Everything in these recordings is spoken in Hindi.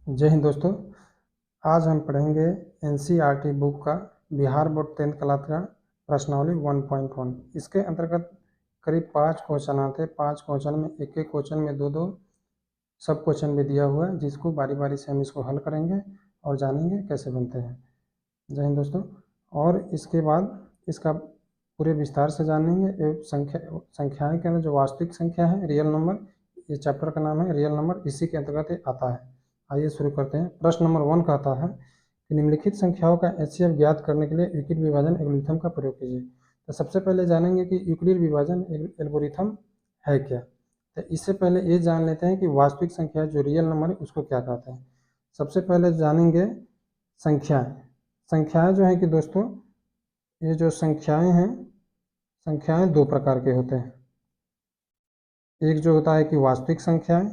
जय हिंद दोस्तों। आज हम पढ़ेंगे एनसीईआरटी बुक का बिहार बोर्ड 10th क्लास का प्रश्नावली 1.1। इसके अंतर्गत करीब 5 क्वेश्चन आते हैं। 5 क्वेश्चन में एक एक क्वेश्चन में दो सब क्वेश्चन भी दिया हुआ है, जिसको बारी बारी से हम इसको हल करेंगे और जानेंगे कैसे बनते हैं। जय हिंद दोस्तों। और इसके बाद इसका पूरे विस्तार से जानेंगे। संख्याएं के अंदर जो वास्तविक संख्या है, रियल नंबर, ये चैप्टर का नाम है रियल नंबर, इसी के अंतर्गत ये आता है। आइए शुरू करते हैं। प्रश्न नंबर 1 कहता है कि निम्नलिखित संख्याओं का एचसीएफ ज्ञात करने के लिए यूक्लिड विभाजन एल्गोरिथम का प्रयोग कीजिए। तो सबसे पहले जानेंगे कि यूक्लिड विभाजन एल्गोरिथम है क्या। तो इससे पहले ये जान लेते हैं कि वास्तविक संख्या जो रियल नंबर है उसको क्या कहते हैं। सबसे पहले जानेंगे संख्याएं। संख्याएं जो है कि दोस्तों, ये जो संख्याएं हैं, संख्याएं दो प्रकार के होते हैं। एक जो होता है कि वास्तविक संख्याएं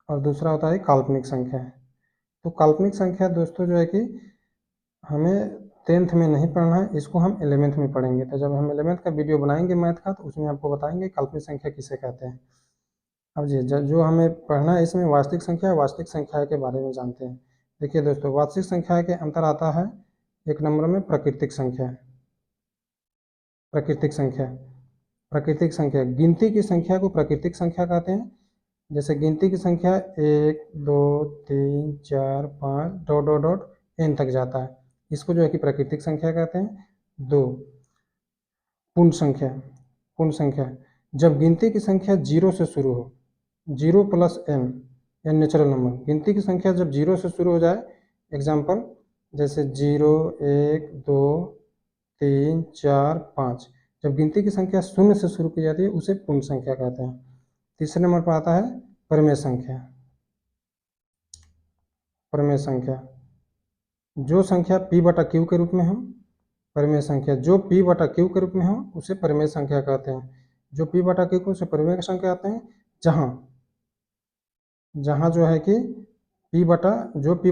और दूसरा होता है काल्पनिक संख्याएं। तो काल्पनिक संख्या दोस्तों जो है कि हमें 10th में नहीं पढ़ना है, इसको हम 11th में पढ़ेंगे। तो जब हम 11th का वीडियो बनाएंगे मैथ का, तो उसमें आपको बताएंगे काल्पनिक संख्या किसे कहते हैं। अब जी जो हमें पढ़ना है इसमें वास्तविक संख्या के बारे में जानते हैं। देखिए दोस्तों, वास्तविक संख्या के अंतर आता है एक नंबर में प्राकृतिक संख्या। प्राकृतिक संख्या गिनती की संख्या को प्राकृतिक संख्या कहते हैं। जैसे गिनती की संख्या 1 2 3 4 5 डॉट डॉट डॉट n तक जाता है, इसको जो है कि प्राकृतिक संख्या कहते हैं। 2 पूर्ण संख्या जब गिनती की संख्या 0 से शुरू हो, 0 प्लस n या नेचुरल नंबर। गिनती की संख्या जब 0 से शुरू हो जाए, एग्जाम्पल जैसे 0 1 2 3 4 5, जब गिनती की संख्या 0 से शुरू की जाती है उसे पूर्ण संख्या कहते हैं। तीसरे नंबर पर आता है परिमेय संख्या। जो संख्या p बटा q के रूप में हो, परिमेय संख्या जो p बटा q के रूप में हो उसे परिमेय संख्या कहते हैं। जो p बटा q को उसे परिमेय संख्या कहते हैं। जहाँ जो है कि p बटा जहाँ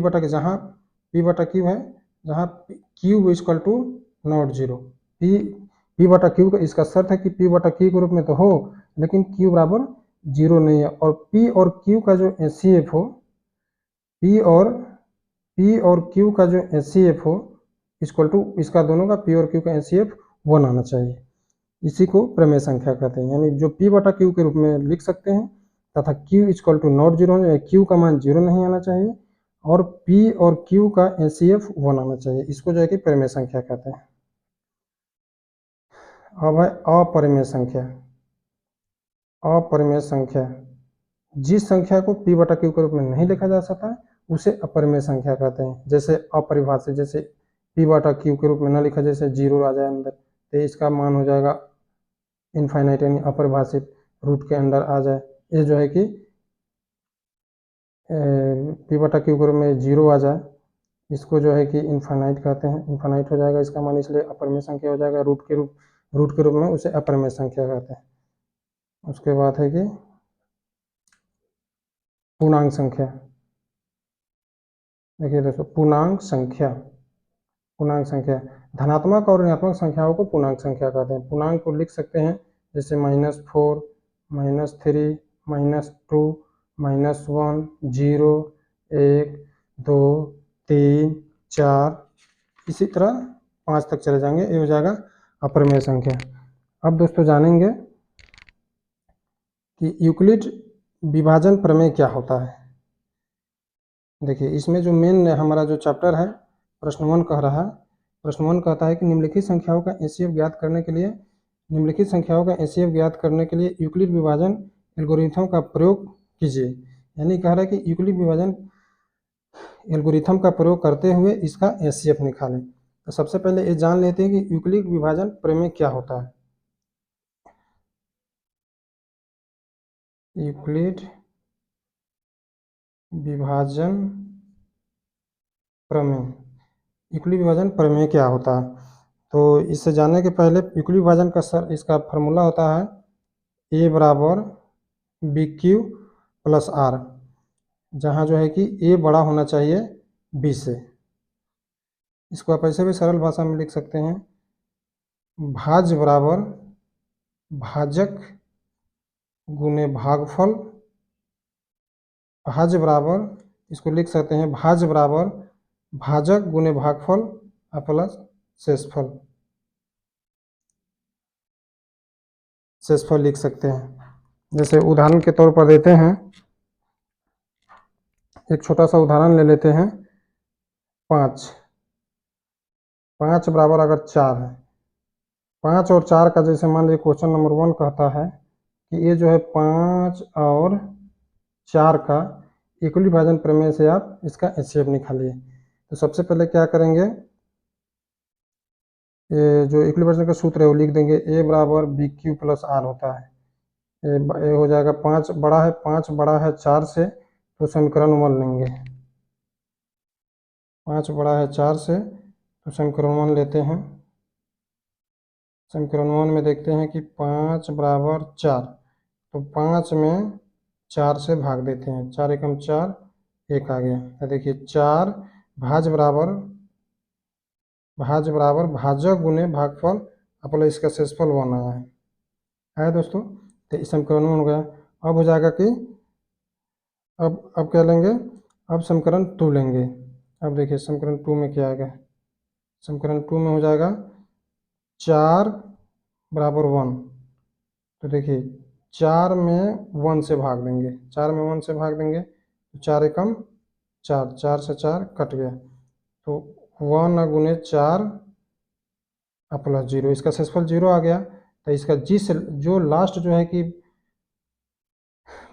p बटा q है, जहाँ q equal to not 0। p बटा q का इसका शर्त है कि p बटा q के रूप में तो हो, लेकिन q बराबर 0 नहीं है। और p और q का जो एचसीएफ हो, p और q का जो एचसीएफ हो इक्वल टू इसका दोनों का p और q का एचसीएफ 1 आना चाहिए। इसी को प्रमेय संख्या कहते हैं। यानी जो p बटा q के रूप में लिख सकते हैं तथा q equal to not 0, q का मान 0 नहीं आना चाहिए और p और q का एचसीएफ 1 आना चाहिए। इसको जो है कि प्रमेय संख्या कहते हैं। अब है अपरिमेय संख्या। जिस संख्या को p बटा q के रूप में नहीं लिखा जा सकता है उसे अपरिमेय संख्या कहते हैं। जैसे अपरिभाषित, जैसे p बटा q के रूप में न लिखा, जैसे 0 आ जाए अंदर तो इसका मान हो जाएगा इनफाइनाइट, यानी अपरिभाषित, रूट के अंदर आ जाए। ये जो है कि p बटा q के रूप में 0 आ जाए, इसको जो है कि इनफाइनाइट कहते हैं। इनफाइनाइट हो जाएगा इसका मान, इसलिए अपरिमेय संख्या हो जाएगा। रूट के रूप में उसे अपरिमेय संख्या कहते हैं। उसके बाद है कि पूर्णांक संख्या। देखिए दोस्तों, पूर्णांक संख्या धनात्मक और ऋणात्मक संख्याओं को पूर्णांक संख्या कहते हैं। पूर्णांक को लिख सकते हैं जैसे -4 -3 -2 -1 0 1 2 3 4, इसी तरह 5 तक चले जाएंगे, ये हो जाएगा अपरिमेय संख्या। अब दोस्तों जानेंगे कि यूक्लिड विभाजन प्रमेय क्या होता है। देखिए इसमें जो मेन हमारा जो चैप्टर है, प्रश्न 1 कह रहा है, प्रश्न 1 कहता है कि निम्नलिखित संख्याओं का एचसीएफ ज्ञात करने के लिए यूक्लिड विभाजन एल्गोरिथम का प्रयोग कीजिए। यानी कह रहा है कि यूक्लिड विभाजन एल्गोरिथम का प्रयोग करते हुए इसका एचसीएफ निकालें। तो सबसे पहले ये जान लेते हैं कि यूक्लिड विभाजन प्रमेय क्या होता है। यूक्लिड विभाजन प्रमेय क्या होता है, तो इससे जानने के पहले यूक्लिड विभाजन का इसका फार्मूला होता है a बराबर BQ प्लस R, जहाँ जो है कि a बड़ा होना चाहिए b से। इसको आप ऐसे भी सरल भाषा में लिख सकते हैं, भाज्य बराबर भाजक गुने भागफल भाज्य बराबर, इसको लिख सकते हैं भाज्य बराबर भाजक गुने भागफल प्लस शेषफल, शेषफल लिख सकते हैं। जैसे उदाहरण के तौर पर देते हैं, एक छोटा सा उदाहरण ले लेते हैं। 5 बराबर अगर 4 है, 5 और 4 का जैसे मान लीजिए क्वेश्चन नंबर 1 कहता है कि ये जो है 5 और 4 का इक्वली विभाजन प्रमेय से आप इसका एचसीएफ निकालिए। तो सबसे पहले क्या करेंगे, ये जो इक्वली विभाजन का सूत्र है वो लिख देंगे, ए बराबर बी क्यू प्लस आर होता है। ये हो जाएगा 5 बड़ा है 4 से, तो समीकरण 1 लेंगे। 5 बड़ा है 4 से, तो समीकरण 1 लेते हैं। समीकरण 1 में देखते हैं कि 5 बराबर 4, तो 5 में 4 से भाग देते हैं, 4 एकम 4, 1 आ गया। तो देखिए 4 भाज्य बराबर भाजक गुने भागफल प्लस इसका शेषफल 1 आया है दोस्तों। तो इस समीकरण में हो गया। अब हो जाएगा कि अब क्या लेंगे, अब समीकरण 2 लेंगे। अब देखिए समीकरण 2 में क्या आएगा, समीकरण 2 में हो जाएगा 4 बराबर 1, तो देखिए 4 में 1 से भाग देंगे, 4 में 1 से भाग देंगे, तो 4 एकम 4, 4 से 4 कट गया, तो 1 गुने 4 प्लस 0, इसका शेषफल 0 आ गया। तो इसका जो लास्ट जो है कि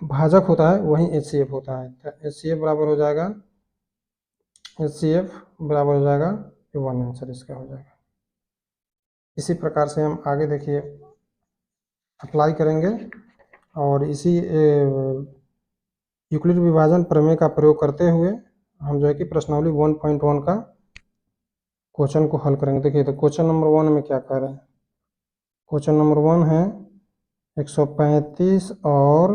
भाजक होता है वही एचसीएफ होता है। तो एचसीएफ बराबर हो जाएगा 1 आंसर इसका हो जाएगा। इसी प्रकार से हम आगे देखिए अप्लाई करेंगे और इसी यूक्लिड विभाजन प्रमेय का प्रयोग करते हुए हम जो है कि प्रश्नावली 1.1 का क्वेश्चन को हल करेंगे। देखिए तो क्वेश्चन नंबर 1 में क्या कह रहे हैं, क्वेश्चन नंबर 1 है 135 और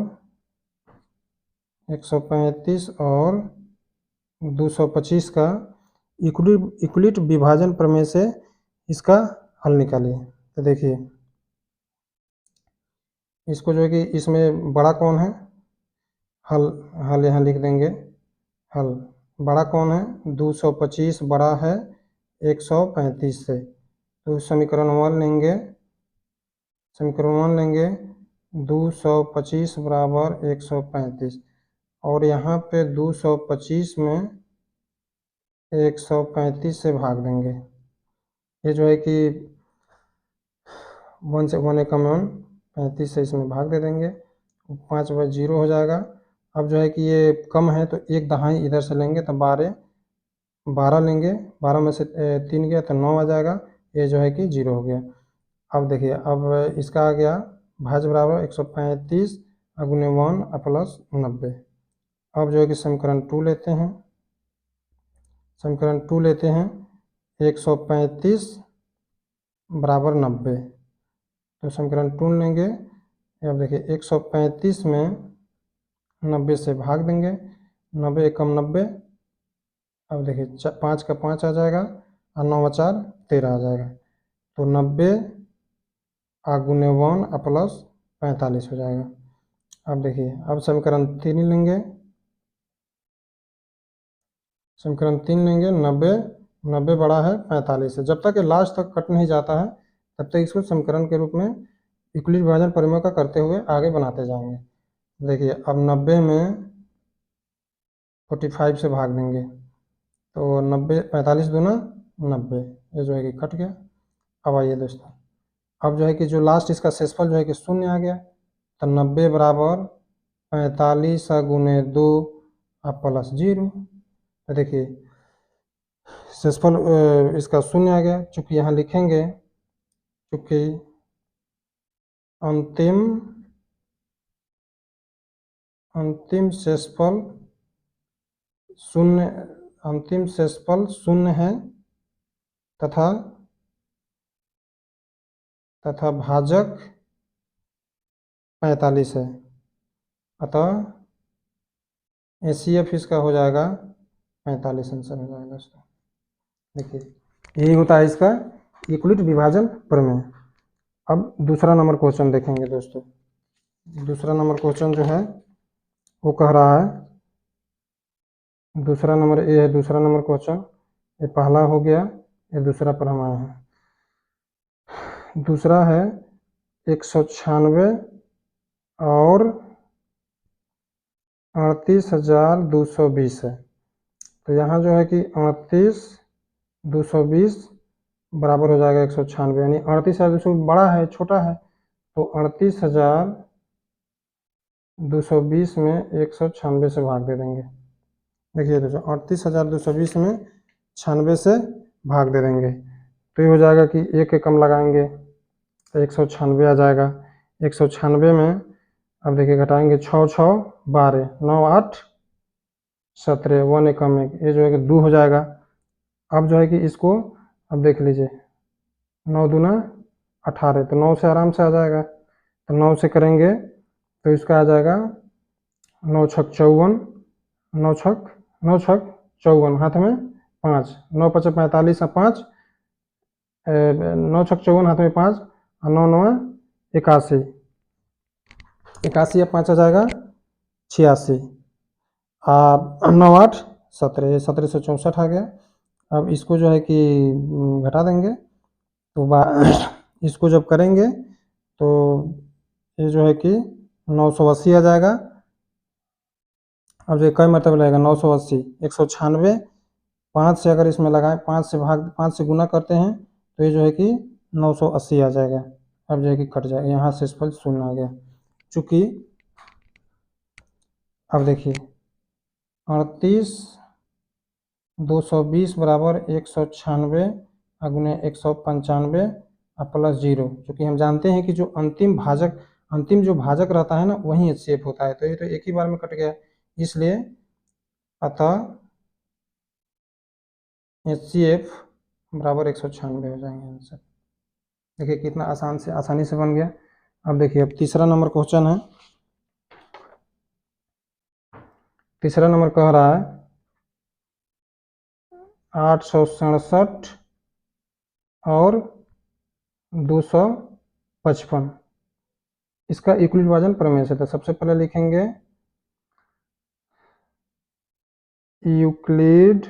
225 का यूक्लिड विभाजन प्रमेय से इसका हल निकालिए। तो देखिए इसको जो है कि इसमें बड़ा कौन है, हल यहाँ लिख देंगे। हल बड़ा कौन है, 225 बड़ा है 135 से, तो समीकरण 1 लेंगे। 225 बराबर 135 और यहाँ पे 225 में 135 से भाग देंगे। ये जो है कि 1 से 1 एकम 1, 35 से इसमें भाग दे देंगे, 5 बाई 0 हो जाएगा। अब जो है कि ये कम है तो एक दहाई इधर से लेंगे, तो 12 लेंगे, 12 में से 3 गया तो 9 आ जाएगा, ये जो है कि 0 हो गया। अब देखिए अब इसका आ गया भाज्य बराबर 135 गुने 1 प्लस 90। अब जो है कि समीकरण 2 लेते हैं, 135 बराबर 90, तो समीकरण 2 लेंगे। अब देखिए 135 में 90 से भाग देंगे, 90 एकम 90, अब देखिए 5 का 5 आ जाएगा और 9 4 13 आ जाएगा, तो 90 गुने 1 प्लस 45 हो जाएगा। अब देखिए अब समीकरण 3 लेंगे, 90 बड़ा है 45 से, जब तक ये लास्ट तक कट नहीं जाता है तब तक इसको समीकरण के रूप में यूक्लिड विभाजन प्रमेय का करते हुए आगे बनाते जाएंगे। देखिए अब 90 में 45 से भाग देंगे, तो 90 45 दूना 90, ये जो है कि कट गया। अब आइए दोस्तों, अब जो है कि जो लास्ट इसका शेषफल जो है कि 0 आ गया, तो 90 बराबर 45 गुने 2 प्लस 0। तो देखिए शेषफल इसका 0 आ गया, चूँकि यहाँ लिखेंगे, चूँकि अंतिम शेषफल 0 है तथा भाजक 45 है, अतः एचसीएफ इसका हो जाएगा 45 आंसर हो जाएगा दोस्तों। देखिए यही होता है इसका यूक्लिड विभाजन प्रमेय। अब दूसरा नंबर क्वेश्चन देखेंगे दोस्तों। दूसरा नंबर क्वेश्चन जो है वो कह रहा है दूसरा नंबर ए है, दूसरा नंबर क्वेश्चन, ये पहला हो गया, ये दूसरा पर हम आए हैं। दूसरा है 196 और 38,220 है। तो यहाँ जो है कि 38,220 बराबर हो जाएगा 196, यानी 38,220 बड़ा है छोटा है, तो 38,220 में 196 से भाग दे देंगे। देखिए दोस्तों, 38,220 में 96 से भाग दे देंगे, तो ये हो जाएगा कि एक एकम लगाएंगे तो 196 आ जाएगा। 196 में अब देखिए घटाएंगे, 6 6 12, 9 8 17, 1 एकम एक, ये जो है कि 2 हो जाएगा। अब जो है कि इसको अब देख लीजिए, 9 दूना 18, तो 9 से आराम से आ जाएगा, तो 9 से करेंगे तो इसका आ जाएगा 9 छक 54, 9 छक 54, हाथ में 5, 9 5 45 और 5, 9 छक 54 हाथ में 5 और 9 9 81, 81 या 5 आ जाएगा 86, 9 8 17, 17 से 64 आ गया। अब इसको जो है कि घटा देंगे, तो इसको जब करेंगे तो ये जो है कि 980 आ जाएगा। अब जो कई मरतबा लगेगा 980, 196, 5 से अगर इसमें लगाएं, 5 से गुना करते हैं तो ये जो है कि 980 आ जाएगा। अब जो है कि कट जाएगा, यहाँ से शेषफल 0 आ गया। चूँकि अब देखिए 38,220 बराबर 196 गुने 195 और प्लस 0, चूँकि हम जानते हैं कि जो अंतिम जो भाजक रहता है ना, वही HCF होता है, तो ये तो एक ही बार में कट गया, इसलिए अतः HCF बराबर 196 हो जाएंगे आंसर। देखिए कितना आसानी से बन गया। अब देखिए, अब तीसरा नंबर क्वेश्चन है। तीसरा नंबर कह रहा है 867 और 255, इसका यूक्लिड विभाजन प्रमेय से। तो सबसे पहले लिखेंगे यूक्लिड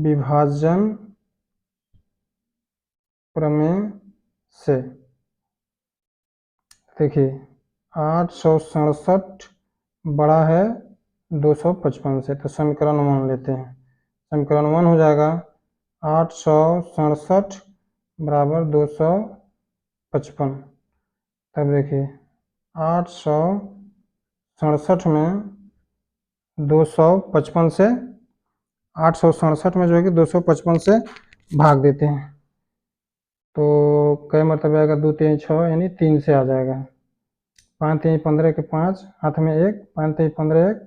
विभाजन प्रमेय से। देखिए 867 बड़ा है 255 से, तो समीकरण 1 लेते हैं। समीकरण 1 हो जाएगा 867 बराबर 255। तब देखिए 867 में 255 से 867 में जो है कि 255 से भाग देते हैं, तो कई मरतबे आएगा 2 3 6, यानी 3 से आ जाएगा। 5 3 15 के 5, हाथ में 1, 5 3 15 1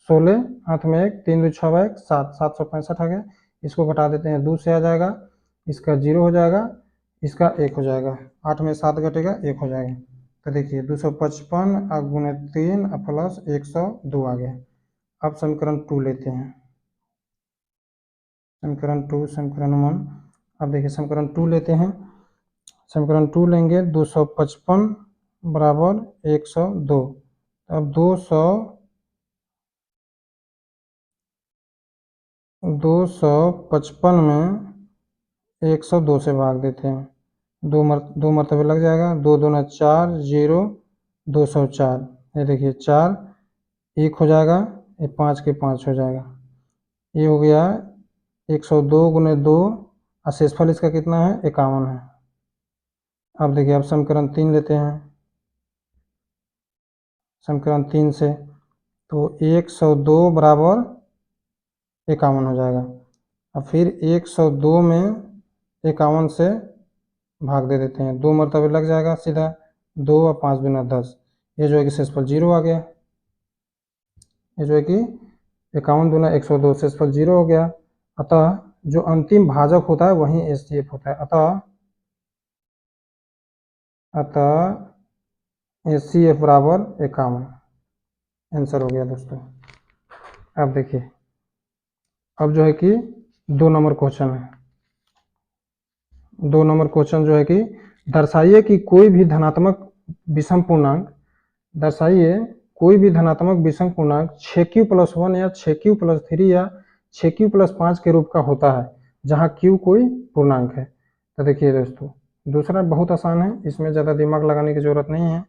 16, हाथ में 1, 3 2 6 1 7, 765 आ गया। इसको घटा देते हैं, 2 से आ जाएगा, इसका 0 हो जाएगा, इसका 1 हो जाएगा, 8 में 7 घटेगा 1 हो जाएगा। तो देखिए 255 गुने 3 प्लस 102 आ गया। अब समीकरण 2 लेते हैं, समीकरण 2, समीकरण 1। अब देखिए समीकरण 2 लेते हैं। समीकरण 2 लेंगे, 255 बराबर 102। अब 255 में 102 से भाग देते हैं, दो मरतबे लग जाएगा, 2 दूना 4, 0, 204। ये देखिए 4 1 हो जाएगा, ये 5 के 5 हो जाएगा, ये हो गया 102 गुने 2, और शेषफल इसका कितना है 51 है। अब देखिए, अब समीकरण 3 लेते हैं। समीकरण 3 से तो 102 बराबर 51 हो जाएगा। अब फिर 102 में 51 से भाग दे देते हैं, 2 मरतबे लग जाएगा सीधा, 2 और 5 दूना 10, ये जो है कि शेषफल 0 आ गया। ये जो है कि 51 दूना 102, शेषफल 0 हो गया। अतः जो अंतिम भाजक होता है वही HCF होता है। अतः HCF बराबर 51 आंसर हो गया दोस्तों। अब देखिए, अब जो है कि 2 नंबर क्वेश्चन है। 2 नंबर क्वेश्चन जो है कि दर्शाइए कि कोई भी धनात्मक विषम पूर्णांक, दर्शाइए कोई भी धनात्मक विषम पूर्णांक 6q+1 या 6q+3 या 6q+5 के रूप का होता है जहां q कोई पूर्णांक है। तो देखिए दोस्तों, दूसरा बहुत आसान है, इसमें ज़्यादा दिमाग लगाने की जरूरत नहीं है।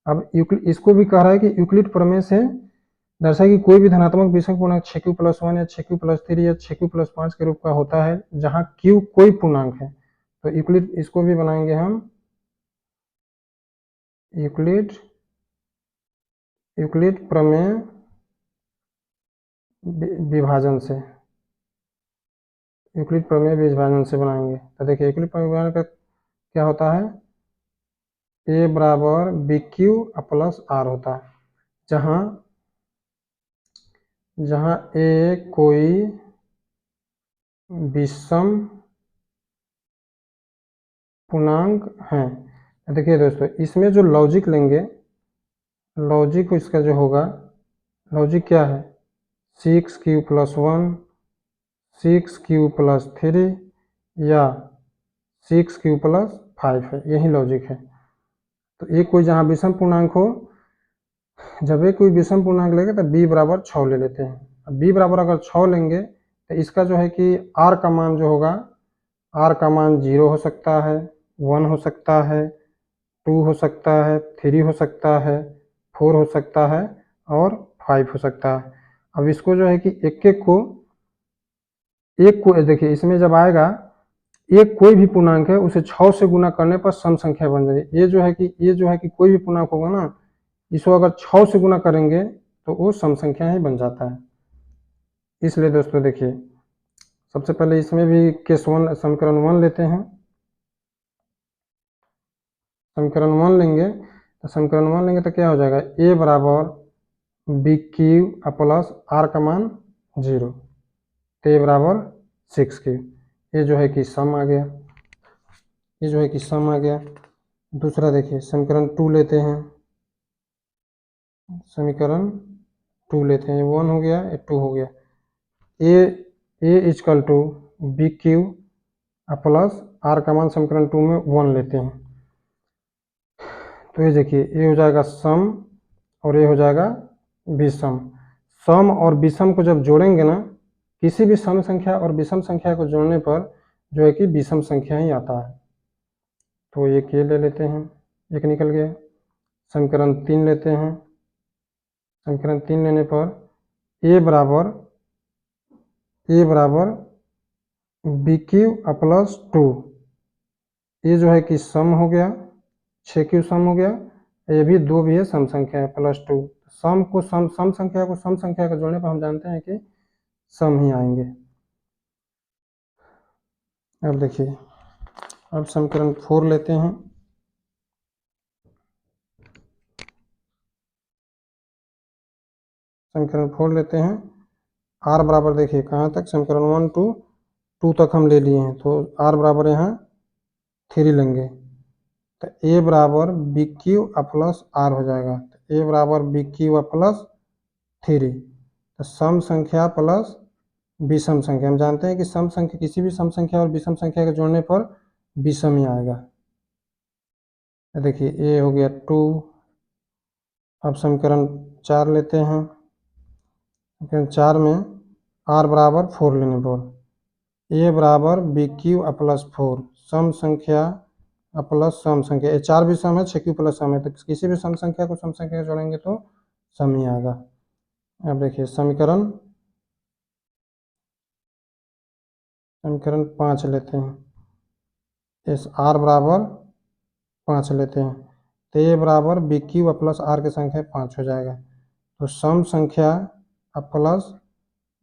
अब इसको भी कह रहा है कि यूक्लिड प्रमेय से दर्शाए कि कोई भी धनात्मक विषम पूर्णांक 6q+1 या 6q+3 या 6q+5 के रूप का होता है जहां q कोई पूर्णांक है। तो यूक्लिड इसको भी बनाएंगे हम यूक्लिड प्रमेय विभाजन से, यूक्लिड प्रमेय विभाजन से बनाएंगे। तो देखिए यूक्लिड प्रमेय विभाजन का क्या होता है, a बराबर BQ+R होता है जहां a कोई विषम पूर्णांक है। देखिए दोस्तों, इसमें जो लॉजिक लेंगे, लॉजिक इसका जो होगा, लॉजिक क्या है, 6q+1, 6q+3 या 6q+5 है, यही लॉजिक है। तो एक कोई जहां विषम पूर्णांक हो, जब एक कोई विषम पूर्णांक लेंगे तो b बराबर 6 ले लेते हैं। अब b बराबर अगर 6 लेंगे तो इसका जो है कि r का मान जो होगा, r का मान 0 हो सकता है, 1 हो सकता है, 2 हो सकता है, 3 हो सकता है, 4 हो सकता है और 5 हो सकता है। अब इसको जो है कि एक को देखिए, इसमें जब आएगा एक कोई भी पूर्णांक है उसे 6 से गुना करने पर सम संख्या बन जाएगी। ये जो है कि कोई भी पूर्णांक होगा ना, इसको अगर 6 से गुना करेंगे तो वो सम संख्या ही बन जाता है। इसलिए दोस्तों देखिए, सबसे पहले इसमें भी केस 1 समीकरण 1 लेते हैं। समीकरण 1 लेंगे तो क्या हो जाएगा, a बराबर BQ+R का मान 0, तो a बराबर 6q। ये जो है कि सम आ गया, ये जो है कि सम आ गया। दूसरा देखिए समीकरण 2 लेते हैं, समीकरण 2 लेते हैं, 1 हो गया, 2 हो गया। a इजकल टू BQ+R का मान समीकरण 2 में 1 लेते हैं। तो ये देखिए, ये हो जाएगा सम और ये हो जाएगा विषम। सम और विषम को जब जोड़ेंगे ना, किसी भी सम संख्या और विषम संख्या को जोड़ने पर जो है कि विषम संख्या ही आता है। तो एक ये ले लेते हैं, एक निकल गया। समीकरण 3 लेते हैं, समीकरण 3 लेने पर a बराबर BQ+2, ये जो है कि सम हो गया, 6q सम हो गया, ये भी 2 भी है, सम संख्या है, +2। सम संख्या को सम संख्या का जोड़ने पर हम जानते हैं कि सम ही आएंगे। अब देखिए, अब समीकरण 4 लेते हैं। समीकरण 4 लेते हैं, r बराबर देखिए कहाँ तक, समीकरण 1 टू 2 तक हम ले लिए हैं, तो r बराबर यहाँ 3 लेंगे तो a बराबर BQ+R हो जाएगा। तो a बराबर BQ+3, तो सम संख्या प्लस विषम संख्या, हम जानते हैं कि सम संख्या, किसी भी सम संख्या और विषम संख्या के जोड़ने पर विषम ही आएगा। देखिए a हो गया 2। अब समीकरण 4 लेते हैं, समीकरण 4 में r बराबर 4 लेने पर a बराबर BQ+4, सम संख्या प्लस सम संख्या, ये 4 भी सम है, 6q प्लस सम है, तो किसी भी सम संख्या को सम संख्या जोड़ेंगे तो सम ही आएगा। अब देखिए समीकरण 5 लेते हैं, इस r बराबर 5 लेते हैं, तो a बराबर BQ+R की संख्या 5 हो जाएगा। तो सम संख्या प्लस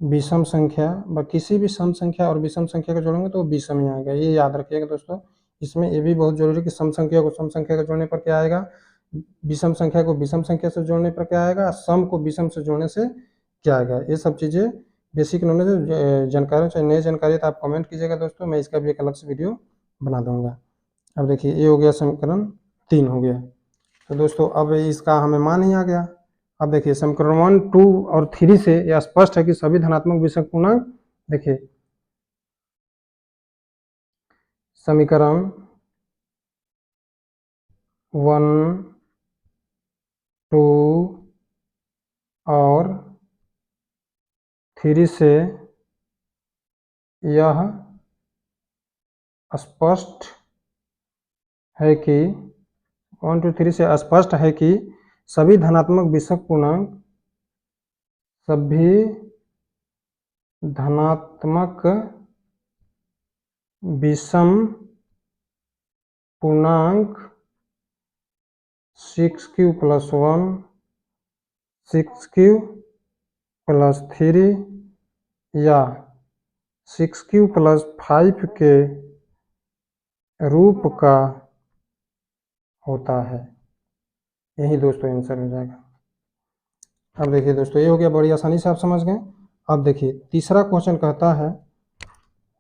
विषम संख्या, किसी भी सम संख्या और विषम संख्या को जोड़ेंगे तो विषम ही आएगा, ये याद रखिएगा दोस्तों। इसमें ये भी बहुत जरूरी है कि सम संख्या को सम संख्या के जोड़ने पर क्या आएगा, विषम संख्या को विषम संख्या से जोड़ने पर क्या आएगा, सम को विषम से जोड़ने से क्या आएगा। ये सब चीज़ें बेसिक नॉलेज जानकारी, चाहे नई जानकारी तो आप कमेंट कीजिएगा दोस्तों, मैं इसका भी एक अलग से वीडियो बना दूंगा। अब देखिए ये हो गया, समीकरण 3 हो गया। तो दोस्तों अब इसका हमें मान ही आ गया। अब देखिए समीकरण 1, 2 और 3 से यह स्पष्ट है कि सभी धनात्मक विषम पूर्णांक, देखिए समीकरण 1, 2, और 3 से यह स्पष्ट है कि 1 2 3 से स्पष्ट है कि सभी धनात्मक विषम पूर्णांक (6q + 1 6q + 3 या 6q + 5 के रूप का होता है। यही दोस्तों आंसर हो जाएगा। अब देखिए दोस्तों, ये हो गया, बड़ी आसानी से आप समझ गए। अब देखिए तीसरा क्वेश्चन कहता है,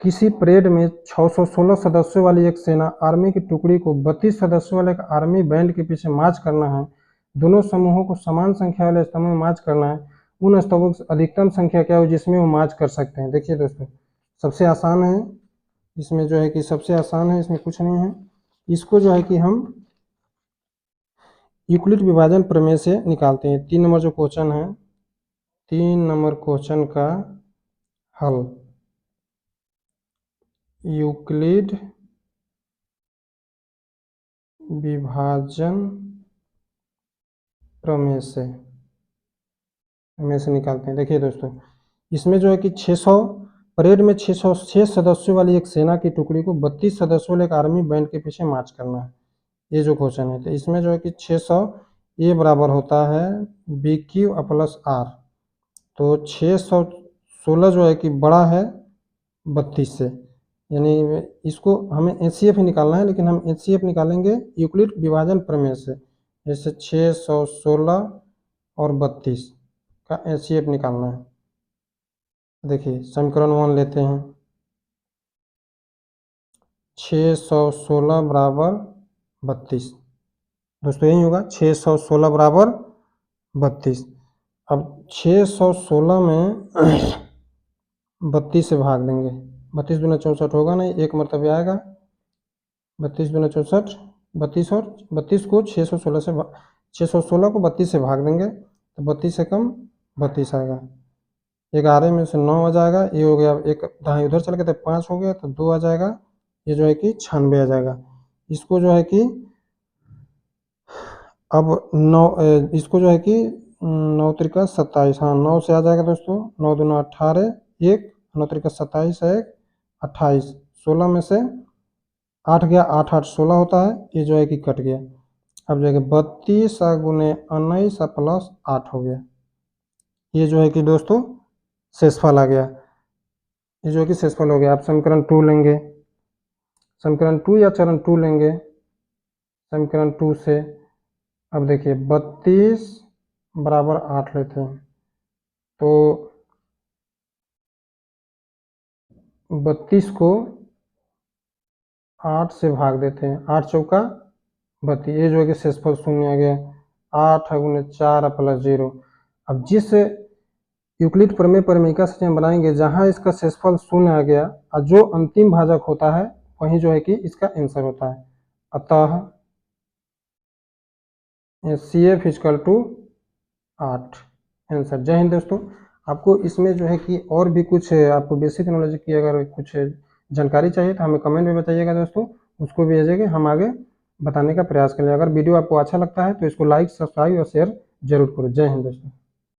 किसी परेड में 616 सदस्यों वाली एक सेना आर्मी की टुकड़ी को 32 सदस्यों वाले एक आर्मी बैंड के पीछे मार्च करना है। दोनों समूहों को समान संख्या वाले स्तंभों में मार्च करना है। उन स्तंभों की अधिकतम संख्या क्या हो जिसमें वो मार्च कर सकते हैं। देखिए दोस्तों, सबसे आसान है इसमें, जो है कि सबसे आसान है, इसमें कुछ नहीं है। इसको जो है कि हम यूक्लिड विभाजन प्रमेय से निकालते हैं। 3 नंबर जो क्वेश्चन है, 3 नंबर क्वेश्चन का हल यूक्लिड विभाजन प्रमेय से निकालते हैं। देखिए दोस्तों, इसमें जो है कि 600 परेड में 606 सदस्यों वाली एक सेना की टुकड़ी को 32 सदस्यों वाले एक आर्मी बैंड के पीछे मार्च करना है। ये जो क्वेश्चन है, तो इसमें जो है कि 600 ये बराबर होता है BQ + R। तो 616 जो है कि बड़ा है 32 से, यानी इसको हमें HCF ही निकालना है, लेकिन हम HCF निकालेंगे यूक्लिड विभाजन प्रमेय से। जैसे 616 और 32 का HCF निकालना है। देखिए समीकरण 1 लेते हैं, 616 बराबर 32। दोस्तों यही होगा, 616 बराबर 32। अब 616 में 32 से भाग देंगे, 32 दूना 64 होगा नहीं, एक मरतबे आएगा। 32 दूना 64, 32 और 32 को 616 से 616 को 32 से भाग देंगे तो 32 से कम 32 आएगा। 11 में से 9 आ जाएगा, ये हो गया, एक दहाई उधर चल गया तो 5 हो गया, तो 2 आ जाएगा। ये जो है कि 96 आ जाएगा। इसको जो है कि अब 9, इसको जो है कि 9 त्रिका 27, हाँ 9 से आ जाएगा दोस्तों। 9 दूना 18, 1 9 त्रिका 27 है, 1 28, 16 में से 8 गया, 8 8 16 होता है, ये जो है कि कट गया। अब जो है कि 32 गुने 19 + 8 हो गया। ये जो है कि दोस्तों शेषफल आ गया। ये जो है कि शेषफल हो गया। आप समीकरण 2 लेंगे, समीकरण 2 या चरण 2 लेंगे। समीकरण 2 से अब देखिए 32 बराबर 8 लेते हैं, तो 32 को 8 से भाग देते हैं, 8 चौका 32, ये जो है कि शेषफल शून्य आ गया। 8 गुने 4 + 0। अब जिस यूक्लिड प्रमेय परिमेयिका से हम बनाएंगे जहां इसका शेषफल शून्य आ गया और जो अंतिम भाजक होता है वही जो है कि इसका आंसर होता है। अतः CF = 8 आंसर। जय हिंद दोस्तों। आपको इसमें जो है कि और भी कुछ आपको बेसिक नॉलेज की अगर कुछ जानकारी चाहिए तो हमें कमेंट में बताइएगा दोस्तों, उसको भेजेंगे, हम आगे बताने का प्रयास करेंगे। अगर वीडियो आपको अच्छा लगता है तो इसको लाइक, सब्सक्राइब और शेयर जरूर करो। जय हिंद दोस्तों।